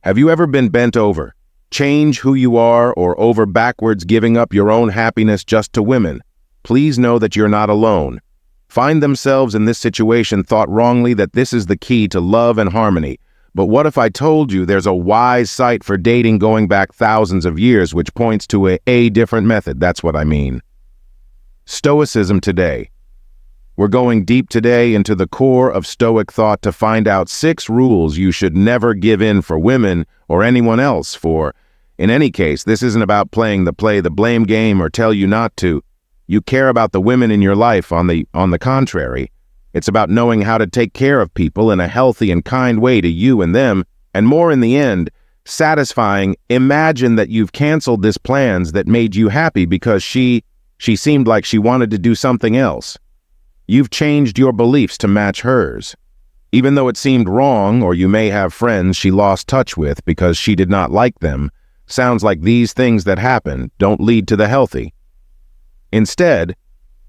Have you ever been bent over, change who you are, or over backwards giving up your own happiness just to women? Please know that you're not alone. Find themselves in this situation thought wrongly that this is the key to love and harmony. But what if I told you there's a wise site for dating going back thousands of years which points to a different method? That's what I mean. Stoicism today. We're going deep today into the core of Stoic thought to find out 6 rules you should never give in for women or anyone else for. In any case, this isn't about playing the blame game or tell you not to. You care about the women in your life on the contrary. It's about knowing how to take care of people in a healthy and kind way to you and them, and more in the end, satisfying. Imagine that you've canceled this plans that made you happy because she seemed like she wanted to do something else. You've changed your beliefs to match hers. Even though it seemed wrong, or you may have friends she lost touch with because she did not like them, sounds like these things that happen don't lead to the healthy. Instead,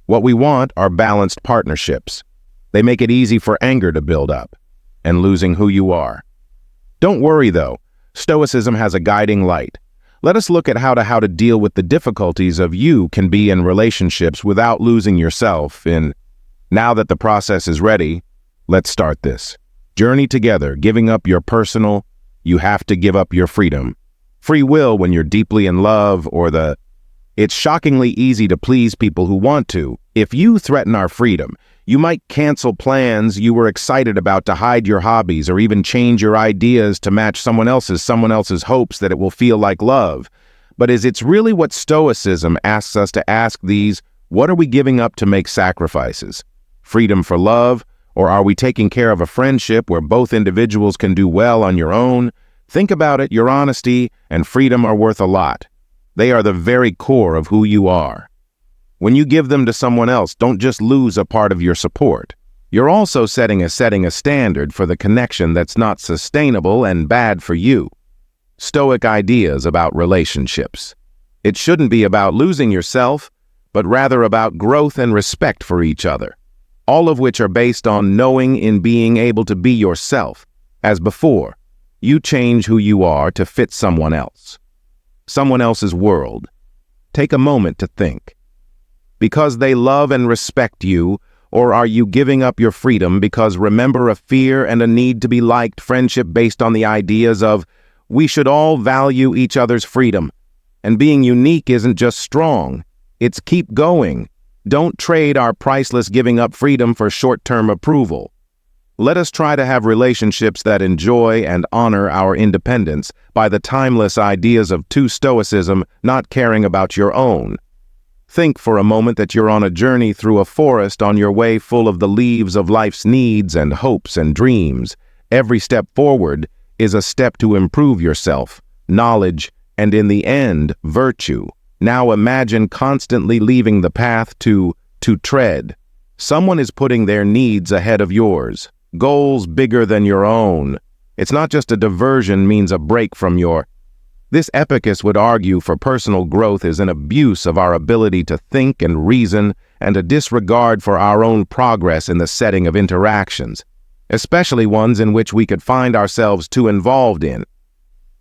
what we want are balanced partnerships. They make it easy for anger to build up and losing who you are. Don't worry though, Stoicism has a guiding light. Let us look at how to deal with the difficulties of you can be in relationships without losing yourself in. Now that the process is ready, let's start this journey together, giving up your personal. You have to give up your freedom. Free will when you're deeply in love, it's shockingly easy to please people who want to. If you threaten our freedom, you might cancel plans you were excited about to hide your hobbies, or even change your ideas to match someone else's hopes that it will feel like love. But it's really what Stoicism asks us to ask these: what are we giving up to make sacrifices? Freedom for love, or are we taking care of a friendship where both individuals can do well on your own? Think about it. Your honesty and freedom are worth a lot. They are the very core of who you are. When you give them to someone else, don't just lose a part of your support. You're also setting a standard for the connection that's not sustainable and bad for you. Stoic ideas about relationships. It shouldn't be about losing yourself, but rather about growth and respect for each other, all of which are based on knowing in being able to be yourself. As before, you change who you are to fit someone else's world. Take a moment to think. Because they love and respect you, or are you giving up your freedom because remember a fear and a need to be liked, friendship based on the ideas of we should all value each other's freedom, and being unique isn't just strong, it's keep going. Don't trade our priceless giving up freedom for short-term approval. Let us try to have relationships that enjoy and honor our independence by the timeless ideas of Stoicism, not caring about your own. Think for a moment that you're on a journey through a forest on your way full of the leaves of life's needs and hopes and dreams. Every step forward is a step to improve yourself, knowledge, and in the end, virtue. Now imagine constantly leaving the path to tread. Someone is putting their needs ahead of yours, goals bigger than your own. It's not just a diversion means a break from your. This epicus would argue for personal growth is an abuse of our ability to think and reason, and a disregard for our own progress in the setting of interactions, especially ones in which we could find ourselves too involved in.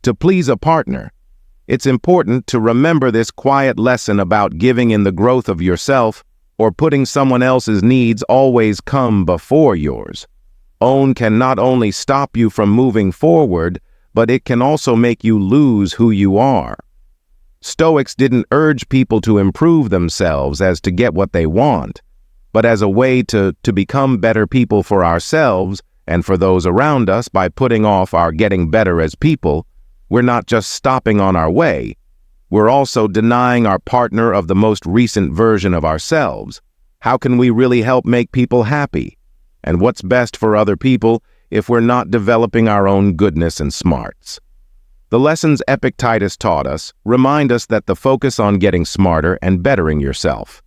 To please a partner, it's important to remember this quiet lesson about giving in the growth of yourself, or putting someone else's needs always come before yours. Own can not only stop you from moving forward, but it can also make you lose who you are. Stoics didn't urge people to improve themselves as to get what they want, but as a way to become better people for ourselves and for those around us. By putting off our getting better as people, we're not just stopping on our way, we're also denying our partner of the most recent version of ourselves. How can we really help make people happy? And what's best for other people if we're not developing our own goodness and smarts? The lessons Epictetus taught us remind us that the focus on getting smarter and bettering yourself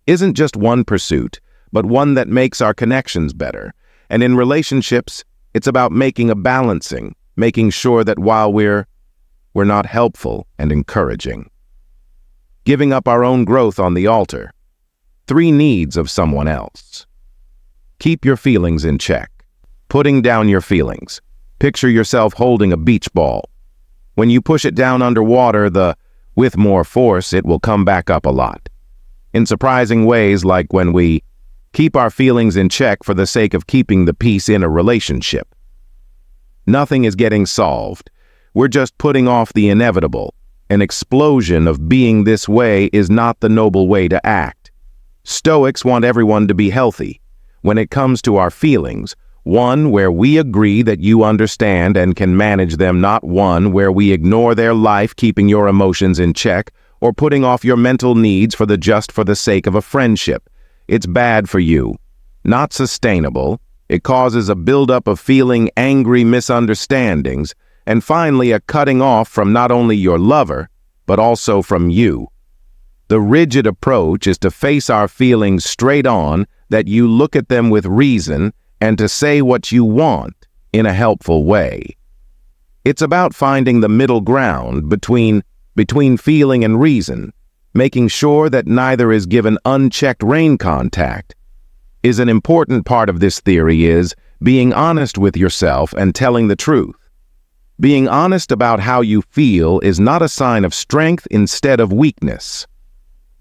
isn't just one pursuit, but one that makes our connections better. And in relationships, it's about making sure that while we're not helpful and encouraging. Giving up our own growth on the altar. 3 needs of someone else. Keep your feelings in check. Putting down your feelings. Picture yourself holding a beach ball. When you push it down underwater, with more force, it will come back up a lot. In surprising ways, like when we keep our feelings in check for the sake of keeping the peace in a relationship. Nothing is getting solved. We're just putting off the inevitable. An explosion of being this way is not the noble way to act. Stoics want everyone to be healthy. When it comes to our feelings, one where we agree that you understand and can manage them, not one where we ignore their life, keeping your emotions in check, or putting off your mental needs for the sake of a friendship. It's bad for you. Not sustainable. It causes a buildup of feeling angry misunderstandings, and finally a cutting off from not only your lover, but also from you. The rigid approach is to face our feelings straight on, that you look at them with reason, and to say what you want in a helpful way. It's about finding the middle ground between feeling and reason, making sure that neither is given unchecked rein contact. Is an important part of this theory is being honest with yourself and telling the truth. Being honest about how you feel is not a sign of strength instead of weakness.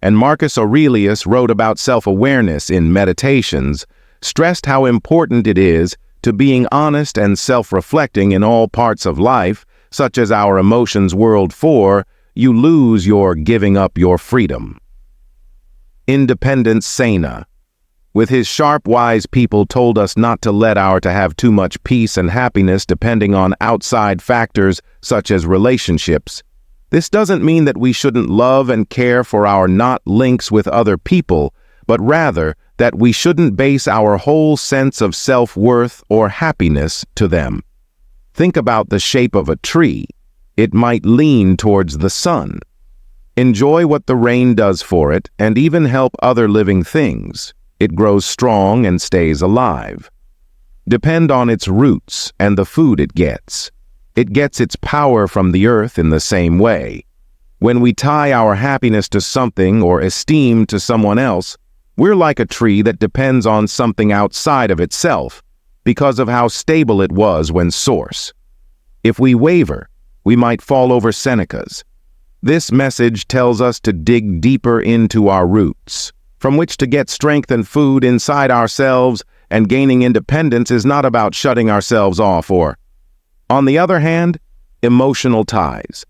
And Marcus Aurelius wrote about self-awareness in Meditations, stressed how important it is to being honest and self-reflecting in all parts of life, such as our emotions world, for you lose your giving up your freedom. Independent Sena, with his sharp, wise people, told us not to let to have too much peace and happiness depending on outside factors such as relationships. This doesn't mean that we shouldn't love and care for our not links with other people, but rather that we shouldn't base our whole sense of self-worth or happiness to them. Think about the shape of a tree. It might lean towards the sun. Enjoy what the rain does for it, and even help other living things. It grows strong and stays alive. Depend on its roots and the food it gets. It gets its power from the earth in the same way. When we tie our happiness to something or esteem to someone else, we're like a tree that depends on something outside of itself because of how stable it was when source. If we waver, we might fall over Seneca's. This message tells us to dig deeper into our roots, from which to get strength and food inside ourselves, and gaining independence is not about shutting ourselves off or, on the other hand, emotional ties.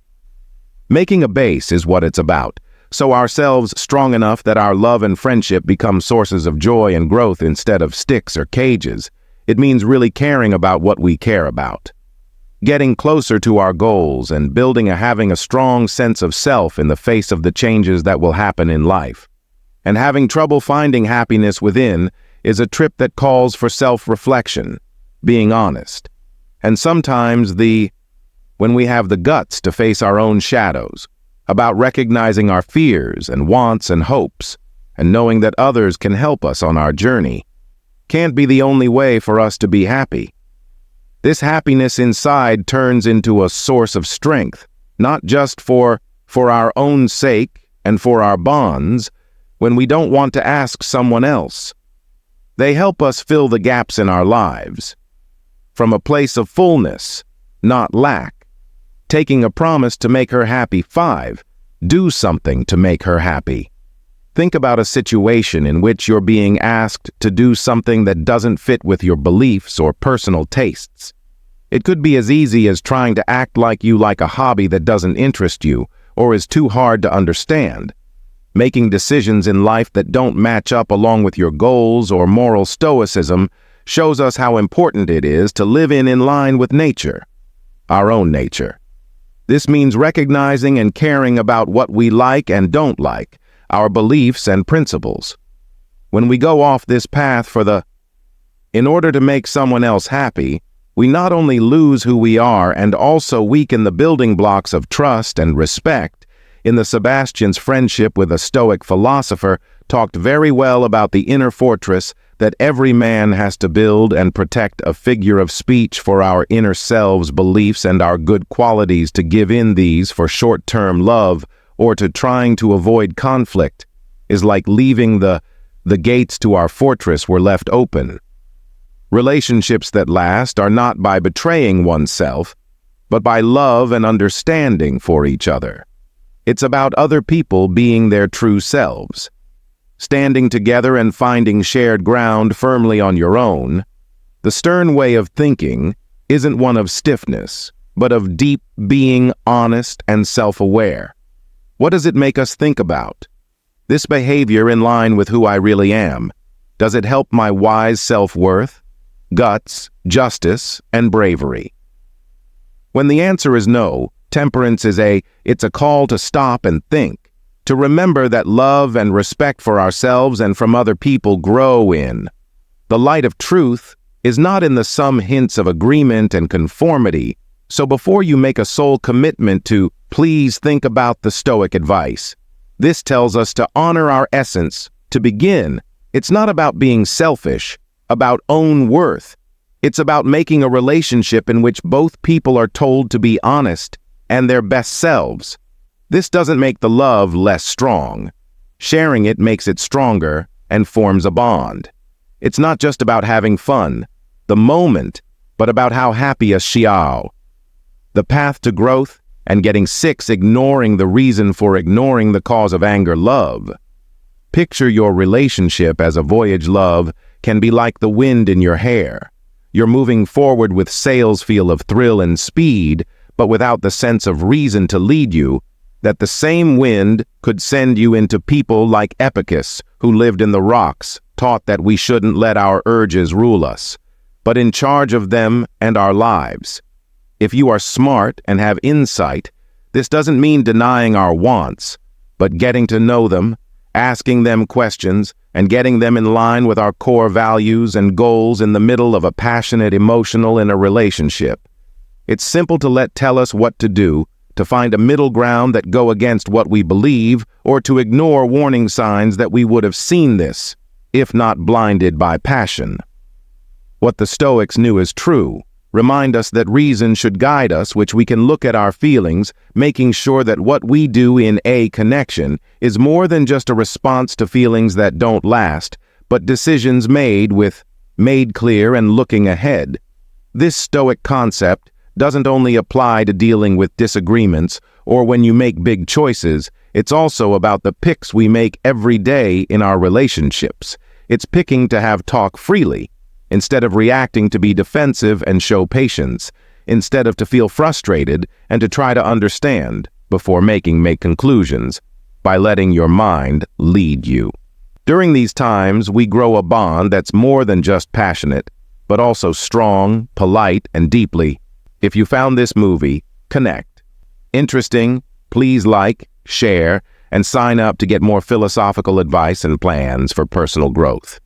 Making a base is what it's about, so ourselves strong enough that our love and friendship become sources of joy and growth instead of sticks or cages. It means really caring about what we care about. Getting closer to our goals and having a strong sense of self in the face of the changes that will happen in life. And having trouble finding happiness within is a trip that calls for self-reflection, being honest. And sometimes when we have the guts to face our own shadows, about recognizing our fears and wants and hopes, and knowing that others can help us on our journey, can't be the only way for us to be happy. This happiness inside turns into a source of strength, not just for our own sake and for our bonds, when we don't want to ask someone else. They help us fill the gaps in our lives. From a place of fullness, not lack. Taking a promise to make her happy. 5. Do something to make her happy. Think about a situation in which you're being asked to do something that doesn't fit with your beliefs or personal tastes. It could be as easy as trying to act like you like a hobby that doesn't interest you or is too hard to understand. Making decisions in life that don't match up along with your goals or moral stoicism shows us how important it is to live in line with nature, our own nature. This means recognizing and caring about what we like and don't like, our beliefs and principles. When we go off this path in order to make someone else happy, we not only lose who we are and also weaken the building blocks of trust and respect. In the Sebastian's friendship with a Stoic philosopher talked very well about the inner fortress that every man has to build and protect, a figure of speech for our inner selves, beliefs, and our good qualities, to give in these for short-term love or to trying to avoid conflict is like leaving the gates to our fortress were left open. Relationships that last are not by betraying oneself, but by love and understanding for each other. It's about other people being their true selves. Standing together and finding shared ground firmly on your own, the stern way of thinking isn't one of stiffness, but of deep being honest and self-aware. What does it make us think about? This behavior in line with who I really am. Does it help my wise self-worth, guts, justice, and bravery? When the answer is no, temperance is it's a call to stop and think, to remember that love and respect for ourselves and from other people grow in. The light of truth is not in the some hints of agreement and conformity, so before you make a soul commitment to please think about the Stoic advice. This tells us to honor our essence. To begin, it's not about being selfish, about own worth. It's about making a relationship in which both people are told to be honest and their best selves. This doesn't make the love less strong. Sharing it makes it stronger and forms a bond. It's not just about having fun, the moment, but about how happy a xiao. The path to growth and getting sick ignoring the reason for ignoring the cause of anger love. Picture your relationship as a voyage love can be like the wind in your hair. You're moving forward with sails feel of thrill and speed, but without the sense of reason to lead you, that the same wind could send you into people like Epicus, who lived in the rocks, taught that we shouldn't let our urges rule us, but in charge of them and our lives. If you are smart and have insight, this doesn't mean denying our wants, but getting to know them, asking them questions, and getting them in line with our core values and goals in the middle of a passionate emotional in a relationship. It's simple to tell us what to do, to find a middle ground that go against what we believe, or to ignore warning signs that we would have seen this, if not blinded by passion. What the Stoics knew is true. Remind us that reason should guide us, which we can look at our feelings, making sure that what we do in a connection is more than just a response to feelings that don't last, but decisions made clear and looking ahead. This Stoic concept doesn't only apply to dealing with disagreements or when you make big choices, it's also about the picks we make every day in our relationships. It's picking to have talk freely, instead of reacting to be defensive and show patience, instead of to feel frustrated and to try to understand before make conclusions, by letting your mind lead you. During these times, we grow a bond that's more than just passionate, but also strong, polite, and deeply. If you found this movie, connect. Interesting, please like, share, and sign up to get more philosophical advice and plans for personal growth.